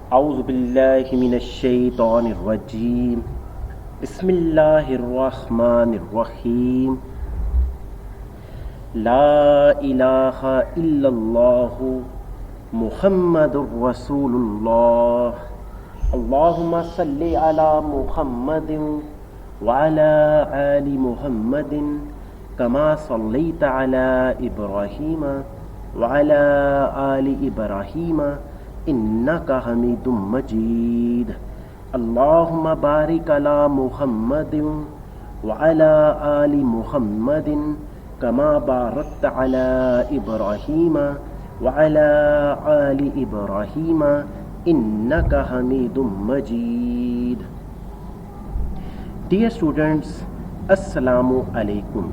औज़ु बिल्लाहि मिनश्शैतानिर्रजीम। बिस्मिल्लाहिर्रहमानिर्रहीम। ला इलाहा इल्लल्लाहु मुहम्मदुर रसूलुल्लाह। अल्लाहुम्मा सल्लि अला मुहम्मदिन व अला आलि मुहम्मदिन कमा सल्लैता अला इब्राहीम व अला आलि इब्राहीम इन्नका हमीदुम मजीद। अल्लाहुम्मा बारिक अला मुहम्मदिन व अला आलि मुहम्मदिन कमा बारकता अला इब्राहीम व अला आलि इब्राहीम इन्नका हमीदुम मजीद। डियर स्टूडेंट्स, अस्सलामु अलैकुम।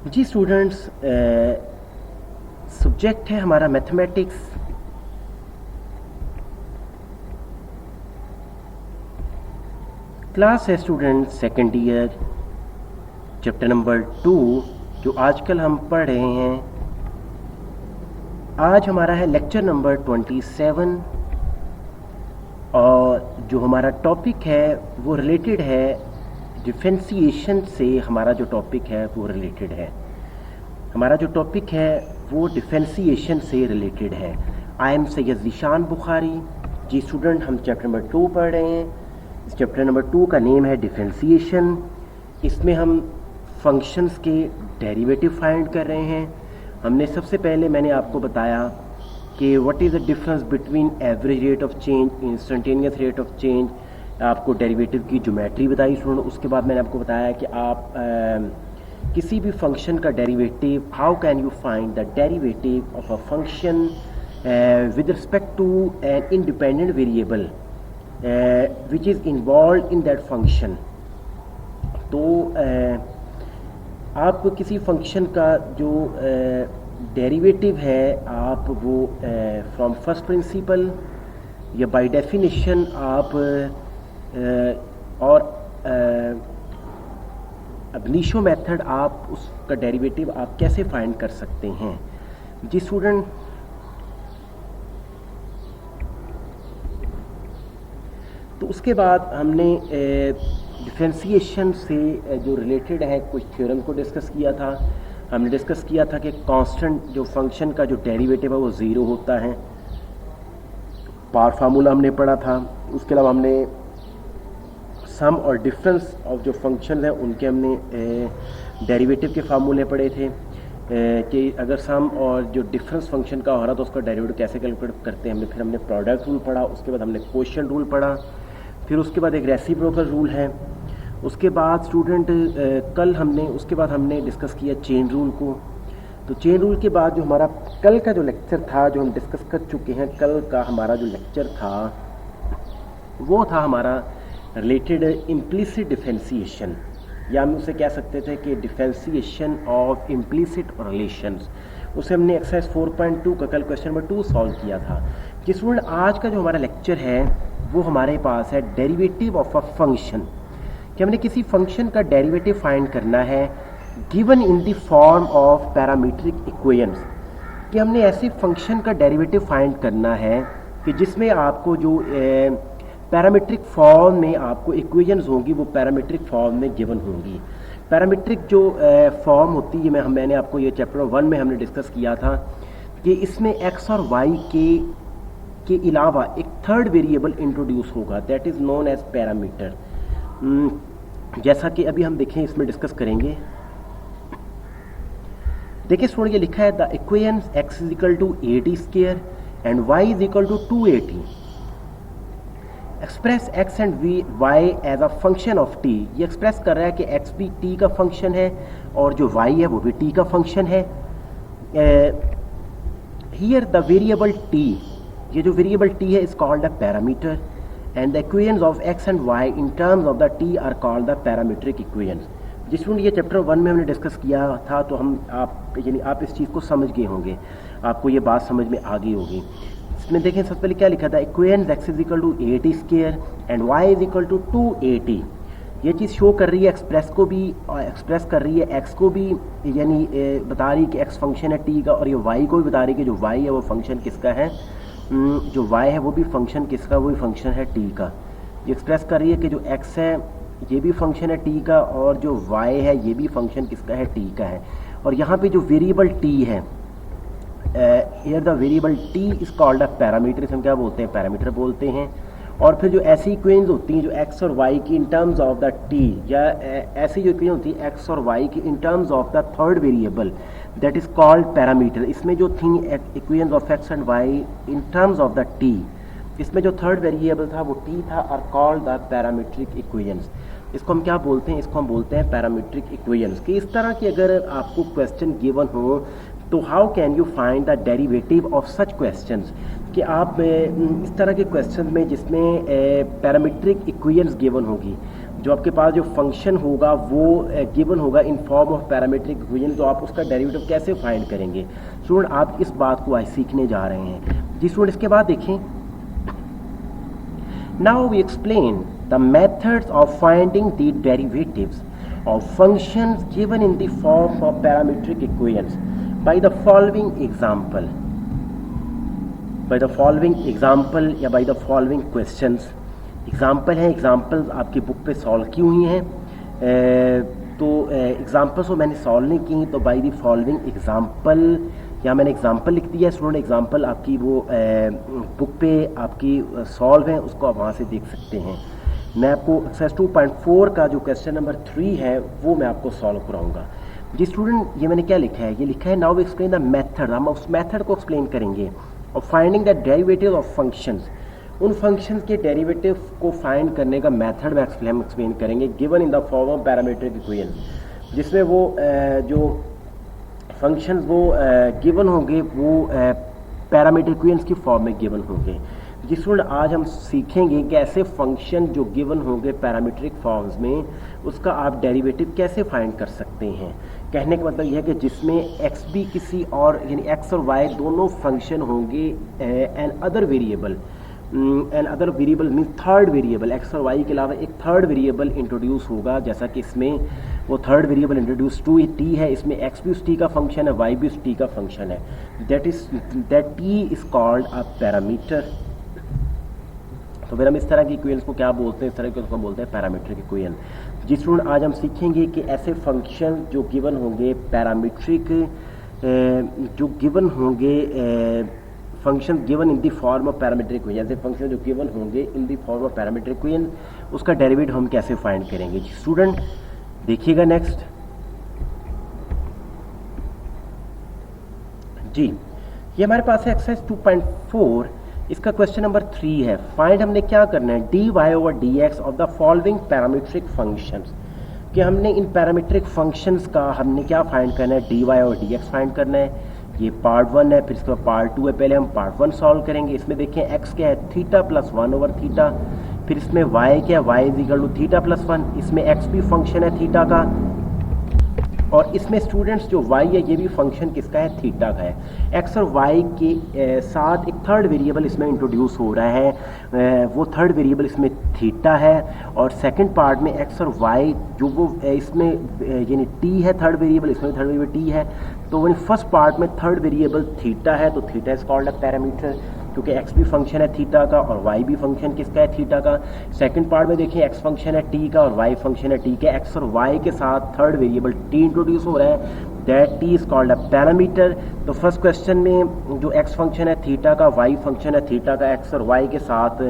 जी स्टूडेंट्स, सब्जेक्ट है हमारा मैथमेटिक्स। क्लास है student second year, chapter number 2 जो आजकल हम पढ़ रहे हैं। आज हमारा है लेक्चर नंबर 27 और जो हमारा टॉपिक है वो रिलेटेड है डिफरेंशिएशन से। हमारा जो टॉपिक है वो रिलेटेड है, हमारा जो टॉपिक है वो डिफरेंशिएशन से रिलेटेड है। I am Syed Zeeshan Bukhari. जी स्टूडेंट, हम चैप्टर नंबर 2 पढ़ रहे हैं। इस चैप्टर नंबर 2 का नेम है डिफरेंशिएशन। इसमें हम फंक्शंस के डेरिवेटिव फाइंड कर रहे हैं। हमने सबसे पहले मैंने आपको बताया कि what is the difference between average rate of change, instantaneous rate of change. आपको डेरिवेटिव की ज्योमेट्री बताई स्टूडेंट। उसके बाद मैंने आपको बताया कि आप किसी भी फंक्शन का derivative, how can you find the derivative of a function with respect to an independent variable which is involve in that function. तो आप किसी फंक्शन का जो डेरिवेटिव है आप वो फ्रॉम फर्स्ट प्रिंसिपल या बाय डेफिनेशन आप और अब नीशो मेथड आप उसका डेरिवेटिव आप कैसे फाइंड कर सकते हैं। जी स्टूडेंट, तो उसके बाद हमने डिफरेंशिएशन से जो रिलेटेड है कुछ थ्योरम को डिस्कस किया था। हमने डिस्कस किया था कि कांस्टेंट जो फंक्शन का जो डेरिवेटिव है वो ज़ीरो होता है। पावर फार्मूला हमने पढ़ा था। उसके अलावा हमने सम और डिफरेंस ऑफ जो फंक्शन है उनके हमने डेरिवेटिव के फार्मूले पढ़े थे कि अगर सम और जो डिफरेंस फंक्शन का हो रहा तो उसका डेरिवेटिव कैसे कैलकुलेट करते हैं। फिर हमने प्रोडक्ट रूल पढ़ा। उसके बाद हमने क्वोशिएंट रूल पढ़ा। फिर उसके बाद एक रेसिप्रोकल रूल है। उसके बाद स्टूडेंट कल हमने उसके बाद हमने डिस्कस किया चेन रूल को। तो चेन रूल के बाद जो हमारा कल का जो लेक्चर था, जो हम डिस्कस कर चुके हैं, कल का हमारा जो लेक्चर था वो था हमारा रिलेटेड इम्प्लिसिट डिफरेंशिएशन, या हम उसे कह सकते थे कि डिफरेंशिएशन ऑफ इम्प्लिसिट रिलेशंस। उसे हमने एक्सरसाइज 4.2 का कल क्वेश्चन नंबर 2 सॉल्व किया था। जिस स्टूडेंट आज का जो हमारा लेक्चर है वो हमारे पास है डेरिवेटिव ऑफ अ फंक्शन, कि हमने किसी फंक्शन का डेरिवेटिव फाइंड करना है given in the form of parametric equations. कि हमने ऐसे फंक्शन का डेरिवेटिव फाइंड करना है कि जिसमें आपको जो पैरामीट्रिक फॉर्म में आपको इक्वेशंस होंगी वो पैरामीट्रिक फॉर्म में गिवन होंगी। पैरामीट्रिक जो फॉर्म होती है मैंने आपको ये चैप्टर 1 में हमने डिस्कस किया था कि इसमें एक्स और वाई के अलावा एक थर्ड वेरिएबल इंट्रोड्यूस होगा, that is known as parameter. जैसा कि अभी हम देखें, इसमें डिस्कस करेंगे। देखिए स्टूडेंट, ये लिखा है the equations x is equal to 80 square and y is equal to 280। Express x and y as a function of t। ये एक्सप्रेस कर रहा है कि x भी t का फंक्शन है और जो y है वो भी t का फंक्शन है। हियर द वेरिएबल t, ये जो वेरिएबल t है is called a parameter and the equations of x and y in terms of the t are called the parametric equations. जिसमें ये चैप्टर 1 में हमने डिस्कस किया था, तो आप इस चीज़ को समझ गए होंगे, आपको ये बात समझ में आ गई होगी। इसमें देखें सबसे पहले क्या लिखा था, equations x is equal to 80 square and y is equal to 280। ये चीज़ शो कर रही है एक्सप्रेस को भी, एक्सप्रेस कर रही है एक्स को भी, यानी बता रही है कि एक्स फंक्शन है टी का, और ये वाई को भी बता रही है कि जो वाई है वो फंक्शन किसका है, जो वाई है वो भी फंक्शन किसका, वो भी फंक्शन है टी का। ये एक्सप्रेस कर रही है कि जो एक्स है ये भी फंक्शन है टी का, और जो वाई है ये भी फंक्शन किसका है, टी का है। और यहाँ पे जो वेरिएबल टी है, here the variable T is called a parameter, हम क्या बोलते हैं, पैरामीटर बोलते हैं। और फिर जो ऐसी इक्वेशंस होती हैं जो एक्स और वाई की in terms of the T, या ऐसी जो इक्वेशन होती है एक्स और वाई की in terms of the third variable, that is called parameter. इसमें जो थी equations of x and y in terms of the T, इसमें जो थर्ड वेरिएबल था वो टी था, are called the parametric equations. इसको हम क्या बोलते हैं, इसको हम बोलते हैं पैरामीट्रिक इक्वेशंस। कि इस तरह की अगर आपको क्वेश्चन गिवन हो तो how can you find the derivative of such questions, कि आप इस तरह के क्वेश्चन में जिसमें पैरामीट्रिक इक्वेशंस गिवन होगी, जो आपके पास जो फंक्शन होगा वो गिवन होगा in form of parametric equation, तो आप उसका डेरिवेटिव कैसे फाइंड करेंगे। स्टूडेंट आप इस बात को आज सीखने जा रहे हैं जी। स्टूडेंट इसके बाद देखें, now we explain the methods of finding the derivatives of functions given in the form of parametric equations by the following example, या by the following questions। Example हैं, एग्जाम्पल्स आपकी बुक पे सॉल्व की हुई हैं, तो एग्जाम्पल्स को मैंने सॉल्व नहीं की, तो बाय द फॉलोइंग एग्जाम्पल, या मैंने एग्जाम्पल लिख दिया स्टूडेंट। एग्जाम्पल आपकी वो बुक पे आपकी सॉल्व है, उसको आप वहाँ से देख सकते हैं। मैं आपको एक्सरसाइज 2.4 का जो क्वेश्चन नंबर 3 है वो मैं आपको सॉल्व कराऊंगा जी। स्टूडेंट ये मैंने क्या लिखा है, ये लिखा है नाउ एक्सप्लेन द मेथड, हम उस मेथड को एक्सप्लेन करेंगे और finding the derivative of functions, उन फंक्शंस के डेरिवेटिव को फाइंड करने का मेथड हम एक्सप्लेन करेंगे given in the form of parametric equation, जिसमें वो जो फंक्शंस वो गिवन होंगे वो पैरामीट्रिक इक्वेशंस की फॉर्म में गिवन होंगे। जी स्टूडेंट आज हम सीखेंगे कि ऐसे फंक्शन जो गिवन होंगे पैरामीट्रिक फॉर्म्स में, उसका आप डेरिवेटिव कैसे फाइंड कर सकते हैं। कहने का मतलब यह है कि जिसमें एक्स भी किसी और, यानी एक्स और वाई दोनों फंक्शन होंगे, and other variable mean third variable, x और वाई के अलावा एक थर्ड वेरिएबल इंट्रोड्यूस होगा, जैसा कि इसमें वो third variable introduce to T है, इसमें एक्स भी उस टी का फंक्शन है, वाई भी उस टी का फंक्शन है, that T is called a parameter. तो फिर हम इस तरह की इक्वेशंस को क्या बोलते हैं, इस तरह की उसको बोलते हैं पैरामीट्रिक इक्वेशन। जी स्टूडेंट आज हम सीखेंगे कि ऐसे फंक्शन जो गिवन होंगे पैरामीट्रिक, जो गिवन होंगे function given in the form of parametric equation, ऐसे फंक्शन जो गिवन होंगे in the form of parametric equation, उसका डेरिवेटिव हम कैसे फाइंड करेंगे। जी स्टूडेंट देखिएगा नेक्स्ट जी, ये हमारे पास है एक्सरसाइज 2.4, इसका क्वेश्चन नंबर 3 है। फाइंड हमने क्या करना है, dy over dx of the following parametric functions, कि हमने इन पैरामीट्रिक फंक्शंस का हमने क्या फाइंड करना है, dy और dx फाइंड करना है। ये पार्ट 1 है, फिर इसके बाद पार्ट 2 है। पहले हम पार्ट 1 सॉल्व करेंगे। इसमें देखें x क्या है, थीटा प्लस 1 ओवर थीटा, फिर इसमें y क्या है, y is equal to theta plus 1, इसमें x भी फंक्शन है थीटा का, और इसमें स्टूडेंट्स जो y है ये भी फंक्शन किसका है, थीटा का है। x और y के साथ एक थर्ड वेरिएबल इसमें इंट्रोड्यूस हो रहा है, वो थर्ड वेरिएबल इसमें थीटा है, और सेकंड पार्ट में x और y जो वो इसमें यानी t है थर्ड वेरिएबल, इसमें थर्ड वेरिएबल t है, तो वही फर्स्ट पार्ट में थर्ड वेरिएबल थीटा है, तो theta is called a parameter, क्योंकि x भी फंक्शन है थीटा का और y भी फंक्शन किसका है, थीटा का। सेकंड पार्ट में देखिए x फंक्शन है t का और y फंक्शन है t का, x और y के साथ थर्ड वेरिएबल t इंट्रोड्यूस हो रहा है, that t is called a parameter. तो फर्स्ट क्वेश्चन में जो x फंक्शन है थीटा का, y फंक्शन है थीटा का, x और y के साथ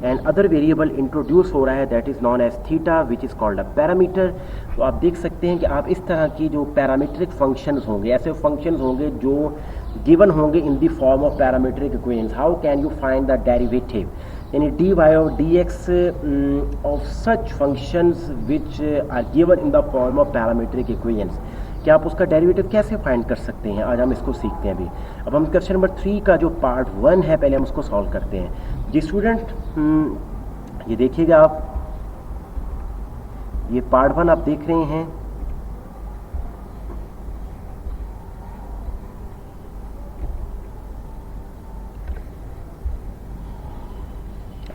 एंड अदर वेरिएबल इंट्रोड्यूस हो रहा है, that is known as theta which is called a parameter. तो आप देख सकते हैं कि आप इस तरह की जो पैरामीट्रिक फंक्शंस होंगे, ऐसे फंक्शंस होंगे जो गिवन होंगे in the form of parametric equations, how can you find the derivative, यानी dy और dx of such functions which are given in the form of parametric equations, क्या आप उसका डेरिवेटिव कैसे फाइंड कर सकते हैं। आज हम इसको सीखते हैं। अभी अब हम क्वेश्चन नंबर 3 का जो पार्ट 1 है पहले हम उसको सॉल्व करते हैं। जी स्टूडेंट ये देखिएगा आप, ये पार्ट 1 आप देख रहे हैं,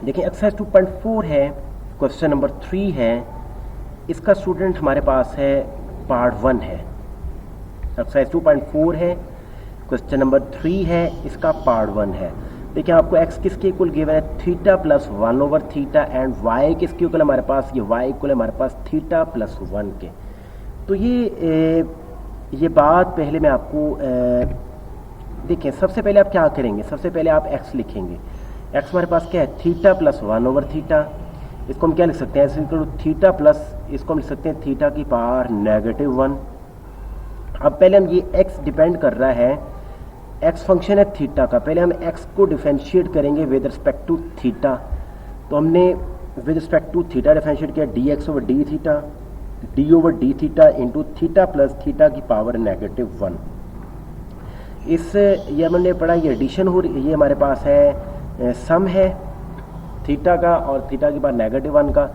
देखिए एक्सरसाइज 2.4 है, क्वेश्चन नंबर 3 है, इसका स्टूडेंट हमारे पास है पार्ट 1 है, एक्सरसाइज 2.4 है, क्वेश्चन नंबर 3 है, इसका पार्ट 1 है। देखिए आपको x किसके इक्वल गिवन है, थीटा प्लस 1/थीटा, एंड y किसके इक्वल हमारे पास, ये y इक्वल है हमारे पास थीटा प्लस 1 के। तो ये बात पहले मैं आपको देखें, सबसे पहले आप क्या करेंगे, सबसे पहले आप x लिखेंगे। x हमारे पास क्या है, थीटा प्लस 1/थीटा, इसको हम क्या लिख सकते हैं, थीटा प्लस, इसको हम लिख सकते हैं थीटा की पावर -1। अब पहले हम ये x डिपेंड कर रहा है, x फंक्शन है थीटा का, पहले हम x को डिफरेंशिएट करेंगे विद रिस्पेक्ट टू थीटा। तो हमने with respect to theta differentiate किया, dx/d theta, d/d theta into theta plus theta की पावर -1। इस ये हमने पढ़ा, ये एडिशन हो रही, ये हमारे पास है सम है थीटा का और थीटा की पावर -1 का।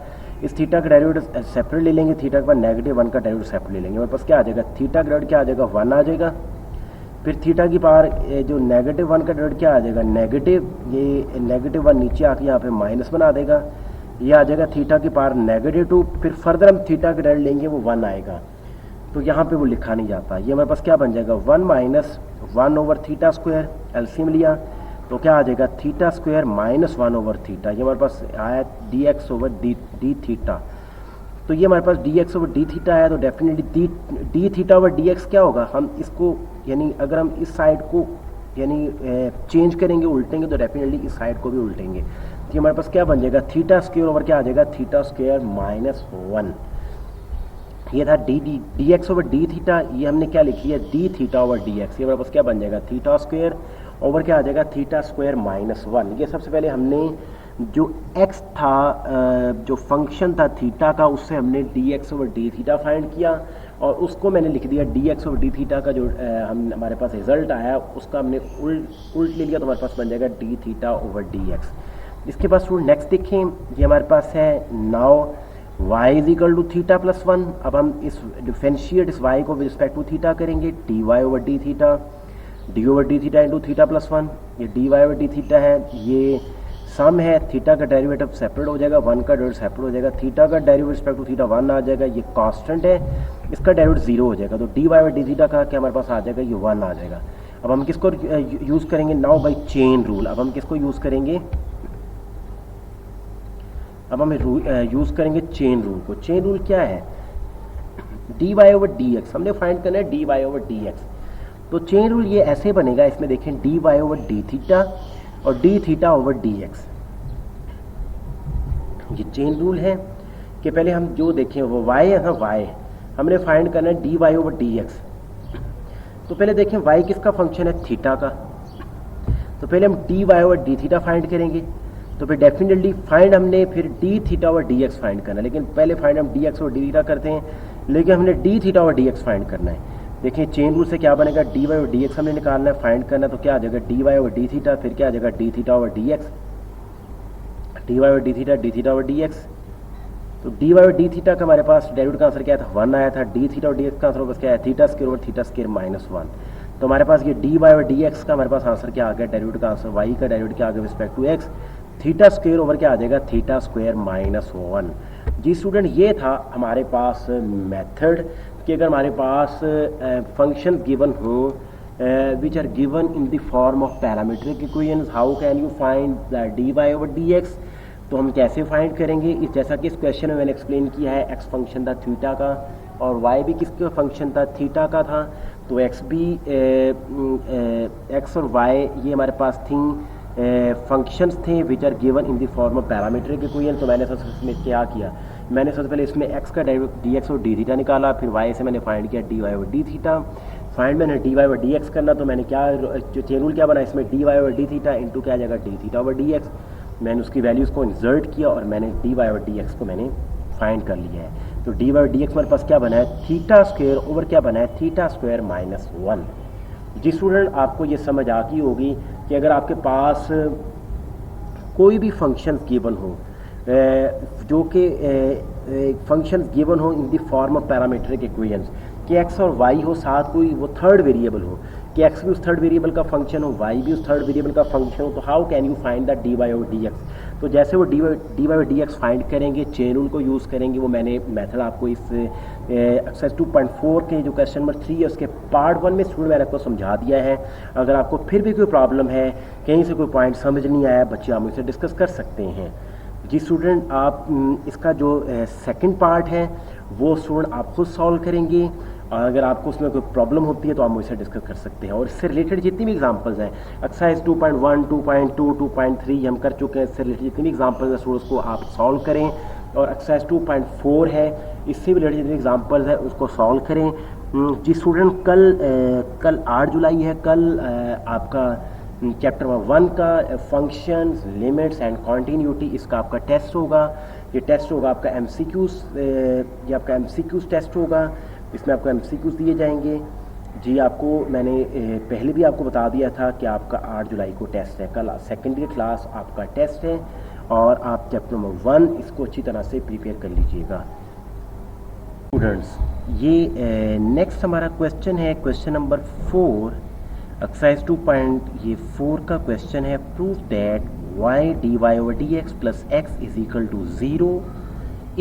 इस थीटा का डेरिवेटिव सेपरेट ले लेंगे, थीटा के बाद -1 का डेरिवेटिव सेपरेट ले लेंगे, हमारे पास क्या आ जाएगा, थीटा का डेरिवेटिव क्या आ जाएगा, 1 आ जाएगा। फिर थीटा की पावर जो -1 का डेरिवेटिव क्या आ जाएगा, नेगेटिव, ये -1 नीचे आके यहाँ पे माइनस बना देगा, ये आ जाएगा थीटा की पावर -2। फिर फर्दर हम थीटा का डेरिवेटिव लेंगे, वो 1 आएगा, तो यहाँ पे वो लिखा नहीं जाता। ये हमारे पास क्या बन जाएगा, 1 - 1/थीटा स्क्वायर, एलसीएम लिया तो क्या आ जाएगा, थीटा स्क्वायर -1/थीटा। ये हमारे पास आया dx/d थीटा। तो ये हमारे पास dx/d थीटा है, तो डेफिनेटली d थीटा/dx क्या होगा, हम इसको यानी अगर हम इस साइड को यानी चेंज करेंगे, उल्टेंगे, तो डेफिनेटली इस साइड को भी उल्टेंगे। तो ये हमारे पास क्या बन जाएगा, थीटा स्क्वायर ओवर क्या आ जाएगा, थीटा स्क्वायर -1। ये था dx/d थीटा, ये हमने क्या लिखी है, d थीटा/dx। ये हमारे पास क्या बन जाएगा, थीटा स्क्वायर ओवर क्या आ जाएगा, थीटा स्क्वायर -1। ये सबसे पहले हमने जो x था, जो फंक्शन था थीटा का, उससे हमने dx/d थीटा फाइंड किया और उसको मैंने लिख दिया d थीटा का जो हमारे पास रिजल्ट आया, उसका हमने उल्ट ले लिया, तो हमारे पास बन जाएगा d थीटा/dx। इसके बाद स्टूडेंट नेक्स्ट देखें, ये हमारे पास है नाउ y = थीटा प्लस 1। अब हम इस डिफरेंशिएट इस y को विद रिस्पेक्ट टू थीटा करेंगे, dy/d theta, d/d theta into theta plus 1। ये dy/d थीटा है, ये सम है, थीटा का डेरिवेटिव सेपरेट हो जाएगा, 1 का डेरिवेटिव सेपरेट हो जाएगा, थीटा का डेरिवेटिव रिस्पेक्ट टू थीटा 1 आ जाएगा, ये कांस्टेंट है, इसका डेरिवेटिव 0 हो जाएगा, तो dy/d थीटा का क्या हमारे पास आ जाएगा, ये 1 आ जाएगा। अब हम किसको यूज़ करेंगे, नाउ बाई चेन रूल। अब हम किसको यूज़ करेंगे, अब हम यूज़ करेंगे चेन रूल को। चेन रूल क्या है, dy/dx हमने फाइंड करना है, dy/dx। तो चेन रूल ये ऐसे बनेगा, इसमें देखें dy/d थीटा और d थीटा/dx। ये चेन रूल है कि पहले हम जो देखें वो y है ना, y हमने फाइंड करना है dy/dx। तो पहले देखें y किसका फंक्शन है, थीटा का, तो पहले हम dy/d थीटा फाइंड करेंगे। तो फिर डेफिनेटली फाइंड हमने फिर d थीटा/dx फाइंड करना है, लेकिन पहले फाइंड हम dx/d थीटा करते हैं, लेकिन हमने d थीटा/dx फाइंड करना है। देखिए चेन रूल से क्या बनेगा, dy/dx हमने निकालना है, फाइंड करना है, तो क्या आ जाएगा dy/d थीटा, फिर क्या आ जाएगा d थीटा/dx, dy/d थीटा, d थीटा/dx। तो dy/d थीटा का हमारे पास डेरिवेटिव का आंसर क्या था, 1 आया था, d थीटा/dx का आंसर बस क्या है, theta square over theta square -1। तो हमारे पास ये dy/dx का हमारे पास आंसर क्या आ गया, डेरिवेटिव का आंसर y का डेरिवेटिव क्या आ गया respect to x, theta square over क्या आ जाएगा, थीटा स्क्वायर -1। जी स्टूडेंट, ये था हमारे पास मेथड कि अगर हमारे पास फंक्शन गिवन हो which are given in the form of parametric equations, how can you find the dy/dx। तो हम कैसे फाइंड करेंगे, इस जैसा कि इस क्वेश्चन में मैंने एक्सप्लेन किया है, x फंक्शन था थीटा का और y भी किसका फंक्शन था, थीटा का था। तो x भी x और y ये हमारे पास थी फंक्शंस थे which are given in the form of parametric equation. तो मैंने सबसे इसमें क्या किया, मैंने सबसे पहले इसमें x का dx/d थीटा निकाला, फिर y से मैंने फाइंड किया dy/d थीटा। फाइंड मैंने dy/dx करना, तो मैंने क्या जो चेन रूल क्या बना, इसमें dy/d थीटा इंटू क्या आ जाएगा d थीटा/dx। मैंने उसकी वैल्यूज़ को इंसर्ट किया और मैंने dy/dx को मैंने फाइंड कर लिया है। तो dy/dx हमारे पास क्या बना है, थीटा स्क्वायर ओवर क्या बना है, थीटा स्क्वायर -1। जी स्टूडेंट, आपको ये समझ आ गई होगी कि अगर आपके पास कोई भी फंक्शन गिवन हो जो कि फंक्शन गिवन हो इन the form of parametric equations, कि x और y हो, साथ कोई वो थर्ड वेरिएबल हो, कि x भी उस थर्ड वेरिएबल का फंक्शन हो, y भी उस थर्ड वेरिएबल का फंक्शन हो, तो how can you find the dy/dx। तो जैसे वो D by D x find करेंगे, चेन रूल को यूज़ करेंगे। वो मैंने मेथड आपको इस एक्सरसाइज 2.4 के जो क्वेश्चन नंबर 3 है उसके पार्ट 1 में स्टूडेंट मैंने आपको समझा दिया है। अगर आपको फिर भी कोई प्रॉब्लम है, कहीं से कोई पॉइंट समझ नहीं आया, बच्चे आप मुझसे डिस्कस कर सकते हैं। जी स्टूडेंट, आप इसका जो सेकंड पार्ट है वो स्टूडेंट आप खुद सॉल्व करेंगे, और अगर आपको उसमें कोई प्रॉब्लम होती है तो आप मुझसे डिस्कस कर सकते हैं। और इससे रिलेटेड जितनी भी एग्जांपल्स हैं, एक्सरसाइज 2.1, 2.2, 2.3 हम कर चुके हैं, इससे रिलेटेड जितनी भी एग्जांपल्स हैं स्टूडेंट्स को आप सॉल्व करें। और एक्सरसाइज 2.4 है, इससे भी रिलेटेड जितनी एग्जांपल्स हैं उसको सॉल्व करें। जी स्टूडेंट, कल 8 जुलाई है, कल आपका चैप्टर 1 का फंक्शंस, लिमिट्स एंड कॉन्टीन्यूटी, इसका आपका टेस्ट होगा। ये टेस्ट होगा आपका MCQs, ये आपका MCQs टेस्ट होगा। इसमें आपको MCQs दिए जाएंगे। जी आपको मैंने पहले भी आपको बता दिया था कि आपका 8 जुलाई को टेस्ट है, कल सेकेंडरी क्लास आपका टेस्ट है, और आप चैप्टर नंबर 1 इसको अच्छी तरह से प्रिपेयर कर लीजिएगा। स्टूडेंट्स, ये नेक्स्ट हमारा क्वेश्चन है, क्वेश्चन नंबर 4, एक्सरसाइज 2.4 का क्वेश्चन है। Prove that y dy over dx plus x is equal to 0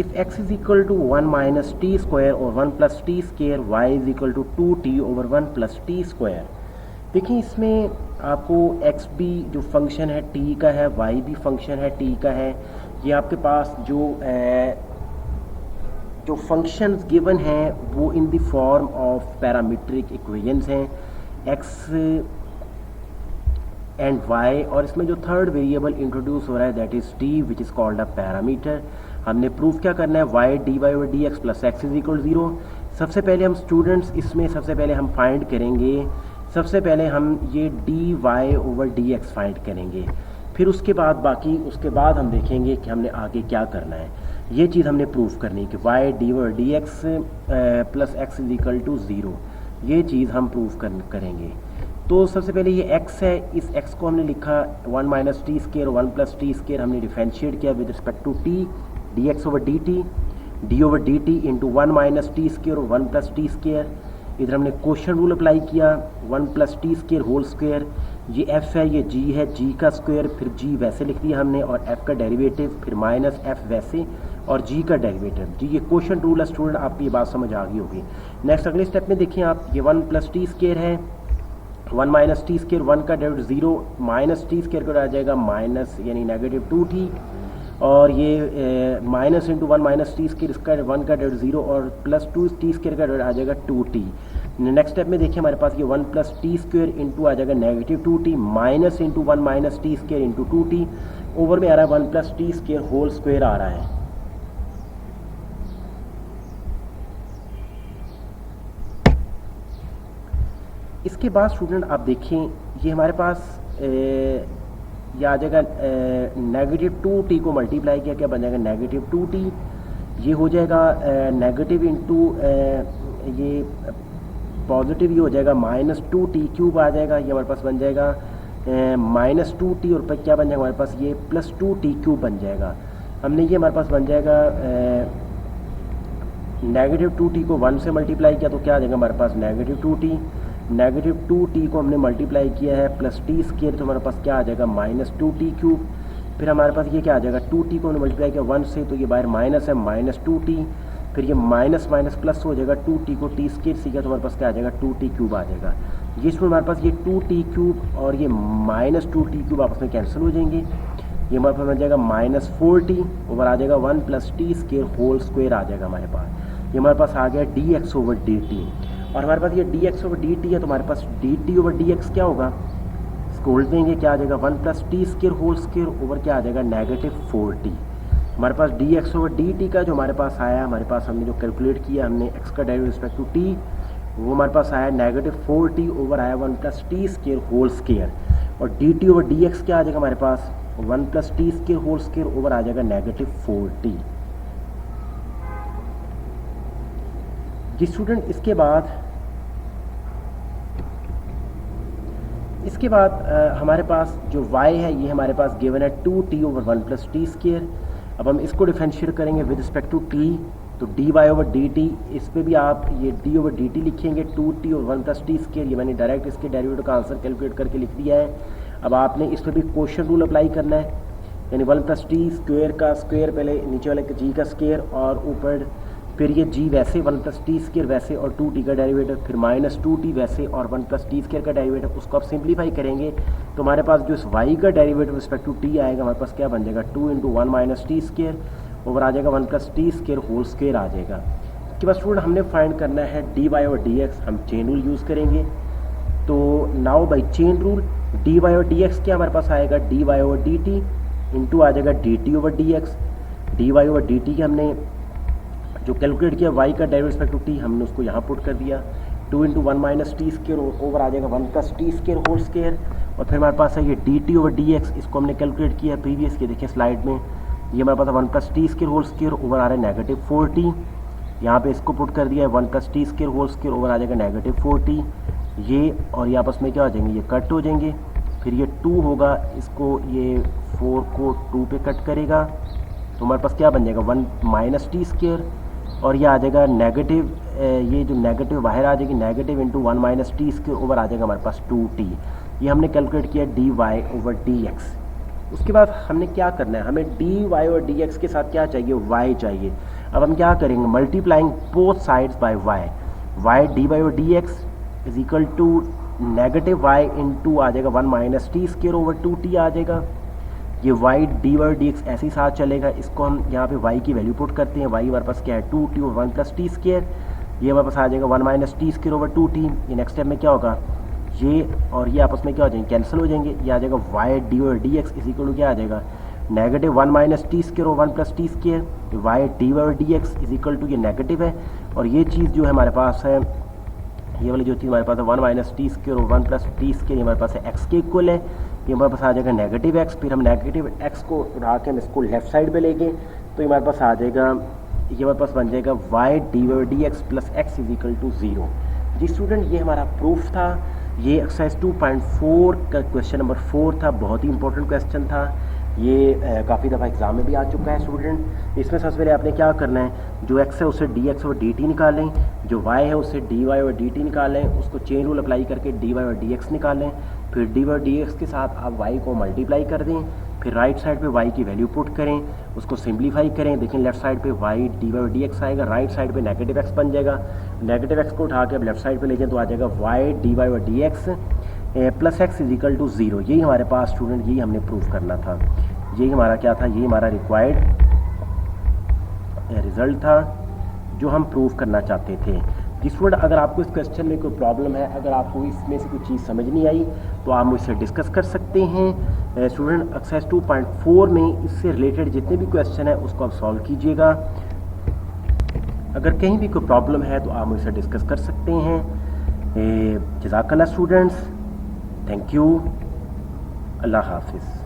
if x is equal to 1 minus t square or 1 plus t square, y is equal to 2t over 1 plus t square। देखिए इसमें आपको x भी जो function है t का है, y भी function है t का है। ये आपके पास जो फंक्शंस गिवन हैं वो इन the form of parametric equations हैं, x एंड y, और इसमें जो थर्ड वेरिएबल इंट्रोड्यूस हो रहा है that is t which is called a parameter. हमने प्रूफ क्या करना है, y dy over dx plus x is equal 0। सबसे पहले हम स्टूडेंट्स इसमें सबसे पहले हम फाइंड करेंगे, सबसे पहले हम ये dy over dx फाइंड करेंगे, फिर उसके बाद हम देखेंगे कि हमने आगे क्या करना है। ये चीज़ हमने प्रूफ करनी है कि y dy over dx plus x is equal to 0, ये चीज़ हम प्रूफ करेंगे। तो सबसे पहले ये x है, इस x को हमने लिखा 1 minus T square, 1 plus T square हमने डिफरेंशिएट किया with respect to t, dx over dt, d over dt into 1 minus T square और 1 प्लस टी स्केयर। इधर हमने क्वेश्चन रूल अप्लाई किया, 1 plus T square whole square. ये f है, ये g है, g का स्क्वायर, फिर g वैसे लिख दिया हमने, और f का डेरिवेटिव, फिर माइनस f वैसे, और g का डेरिवेटिव। जी ये क्वेश्चन रूल है स्टूडेंट, आपकी ये बात समझ आ गई होगी। नेक्स्ट अगले स्टेप में देखिए आप, ये 1 प्लस टी स्केयर है, 1 माइनस टी स्केयर, 1 का डेरिवेटिव 0, माइनस टी स्केयर को आ जाएगा माइनस यानी नेगेटिव 2t, और ये minus into 1 minus T square, इसका 1 का डेरिवेटिव 0, और प्लस 2 टी स्केयर का डेरिवेटिव आ जाएगा 2t। नेक्स्ट स्टेप में देखिए हमारे पास ये 1 प्लस टी स्क्वेयर इंटू आ जाएगा negative 2t, minus into 1 minus T square into 2t, over में आ रहा है 1 plus T square whole square आ रहा है। इसके बाद स्टूडेंट आप देखें, ये हमारे पास ये आ जाएगा नेगेटिव 2t को मल्टीप्लाई किया, क्या बन जाएगा नेगेटिव 2t, ये हो जाएगा नेगेटिव इंटू ये पॉजिटिव, ये हो जाएगा माइनस 2t क्यूब आ जाएगा, ये हमारे पास बन जाएगा माइनस 2t, और क्या बन जाएगा हमारे पास ये प्लस 2t क्यूब बन जाएगा। हमने ये हमारे पास बन जाएगा नेगेटिव 2t को 1 से मल्टीप्लाई किया तो क्या आ जाएगा हमारे पास नेगेटिव 2t, नेगेटिव 2t को हमने मल्टीप्लाई किया है प्लस टी स्केयर, तो हमारे पास क्या आ जाएगा माइनस 2t क्यूब, फिर हमारे पास ये क्या आ जाएगा 2t को हमने मल्टीप्लाई किया 1 से, तो ये बाहर माइनस है माइनस 2t, फिर ये माइनस माइनस प्लस हो जाएगा 2t को टी स्केयर से किया तो हमारे पास क्या आ जाएगा 2t क्यूब आ जाएगा। ये इसमें हमारे पास ये 2t क्यूब और ये माइनस 2t क्यूब आपस में कैंसिल हो जाएंगे, ये हमारे पास बन जाएगा माइनस 4t, ओवर आ जाएगा 1 plus T square whole square आ जाएगा हमारे पास। ये हमारे पास आ गया dx ओवर dt, और हमारे पास ये dx ओवर dt है तो हमारे पास dt ओवर dx क्या होगा, स्कोल्ड देंगे, क्या आ जाएगा 1 plus T square whole square over क्या आ जाएगा नेगेटिव 4t। हमारे पास dx ओवर dt का जो हमारे पास आया, हमारे पास हमने जो कैलकुलेट किया हमने x का डेरिवेटिव रिस्पेक्ट टू t, वो हमारे पास आया नेगेटिव 4t ओवर आया 1 plus T square whole square, और dt ओवर dx क्या आ जाएगा हमारे पास 1 plus T square whole square over आ जाएगा नेगेटिव 4t। जी स्टूडेंट, इसके बाद हमारे पास जो y है ये हमारे पास गिवन है 2t over 1 plus T square. अब हम इसको डिफरेंशिएट करेंगे विद रिस्पेक्ट टू t, तो dy ओवर dt, इस पे भी आप ये d ओवर dt लिखेंगे 2t over 1 plus T square, ये मैंने डायरेक्ट इसके डेरिवेटिव का आंसर कैलकुलेट करके लिख दिया है। अब आपने इस पर भी क्वेश्चन रूल अप्लाई करना है, यानी 1 प्लस टी स्क्वेयर का स्क्वेयर, पहले नीचे वाले का जी का स्क्वेयर और ऊपर फिर ये जी वैसे 1 प्लस टी स्क्वेयर वैसे और 2t का डेरिवेटिव, फिर माइनस 2t वैसे और 1 प्लस टी स्क्वेयर का डेरिवेटिव, उसको आप सिंप्लीफाई करेंगे तो हमारे पास जो इस y का डेरिवेटिव रिस्पेक्ट टू t आएगा, हमारे पास क्या बन जाएगा 2 into 1 minus T square over आ जाएगा 1 plus T square whole square आ जाएगा। इसके बाद स्टूडेंट हमने फाइंड करना है dy और dx, हम चेन रूल यूज़ करेंगे। तो now by chain rule dy और dx क्या हमारे पास आएगा, dy ओवर dt इंटू आ जाएगा dt over dx। dy over dt की हमने जो कैलकुलेट किया y का डेरिवेटिव रिस्पेक्ट टू t, हमने उसको यहाँ पुट कर दिया 2 into 1 minus T square over आ जाएगा 1 plus T square whole square. और फिर हमारे पास है ये dt ओवर dx, इसको हमने कैलकुलेट किया प्रीवियस के, देखिए स्लाइड में ये हमारे पास 1 plus T square whole square over आ रहा है नेगेटिव 4t, यहाँ पे इसको पुट कर दिया है 1 plus T square whole square over आ जाएगा नेगेटिव 4t। ये और ये आपस में क्या हो जाएंगे, ये कट हो जाएंगे, फिर ये 2 होगा, इसको ये 4 को 2 पे कट करेगा तो हमारे पास क्या बन जाएगा 1 माइनस टी स्क्वेयर और ये आ जाएगा नेगेटिव, ये जो नेगेटिव बाहर आ जाएगी negative into 1 minus T square over आ जाएगा हमारे पास 2t। ये हमने कैलकुलेट किया dy ओवर dx। उसके बाद हमने क्या करना है, हमें dy और dx के साथ क्या चाहिए, y चाहिए। अब हम क्या करेंगे, multiplying both sides by y dy और dx is equal to negative y into आ जाएगा 1 minus T square over 2t आ जाएगा। ये y dy और dx ऐसे ही साथ चलेगा, इसको हम यहाँ पे y की वैल्यू पुट करते हैं, y हमारे पास क्या है 2t और 1 प्लस टी स्क्वेयर, ये हमारे पास आ जाएगा 1 minus T square over 2t। ये नेक्स्ट स्टेप में क्या होगा, ये और ये आपस में क्या हो जाएंगे, कैंसिल हो जाएंगे, ये आ जाएगा y dy और dx इज इक्वल टू क्या आ जाएगा नेगेटिव 1 माइनस टी स्क्वेयर और 1 plus T square, y dy और dx इज इक्वल टू ये नेगेटिव है और ये चीज़ जो है हमारे पास है, ये वाली जो चीज़ हमारे पास है 1 माइनस टी स्क्वेयर और 1 प्लस टी स्क्वेयर हमारे पास है x के इक्वल है, ये हमारे पास आ जाएगा नेगेटिव x। फिर हम नेगेटिव x को उठा के हम इसको लेफ्ट साइड पे लेंगे तो ये हमारे पास आ जाएगा, ये हमारे पास बन जाएगा y dy और dx plus x is equal to 0। जी स्टूडेंट, ये हमारा प्रूफ था, ये एक्सरसाइज 2.4 का क्वेश्चन नंबर 4 था, बहुत ही इंपॉर्टेंट क्वेश्चन था, ये काफ़ी दफ़ा एग्जाम में भी आ चुका है स्टूडेंट। इसमें सबसे पहले आपने क्या करना है, जो x है उससे dx और dt निकालें, जो y है उससे dy और dt निकालें, उसको चेन रूल अप्लाई करके dy और dx निकालें, फिर dy और dx के साथ आप y को मल्टीप्लाई कर दें, फिर राइट साइड पे y की वैल्यू पुट करें, उसको सिंप्लीफाई करें, देखें लेफ्ट साइड पे y dy और dx आएगा, राइट साइड पे नेगेटिव x बन जाएगा, नेगेटिव x को उठा के अब लेफ्ट साइड पे ले जाएं तो आ जाएगा y dy और dx plus x is equal to 0। यही हमारे पास स्टूडेंट, यही हमने प्रूव करना था, यही हमारा क्या था, यही हमारा रिक्वायर्ड रिजल्ट था जो हम प्रूव करना चाहते थे। जिस स्टूडेंट, अगर आपको इस क्वेश्चन में कोई प्रॉब्लम है, अगर आपको इसमें से कोई चीज़ समझ नहीं आई तो आप मुझसे डिस्कस कर सकते हैं। स्टूडेंट, एक्सरसाइज 2.4 में इससे रिलेटेड जितने भी क्वेश्चन है उसको आप सॉल्व कीजिएगा। अगर कहीं भी कोई प्रॉब्लम है तो आप मुझसे डिस्कस कर सकते हैं। जज़ाकल्लाह स्टूडेंट्स, थैंक यू, अल्लाह हाफिज़।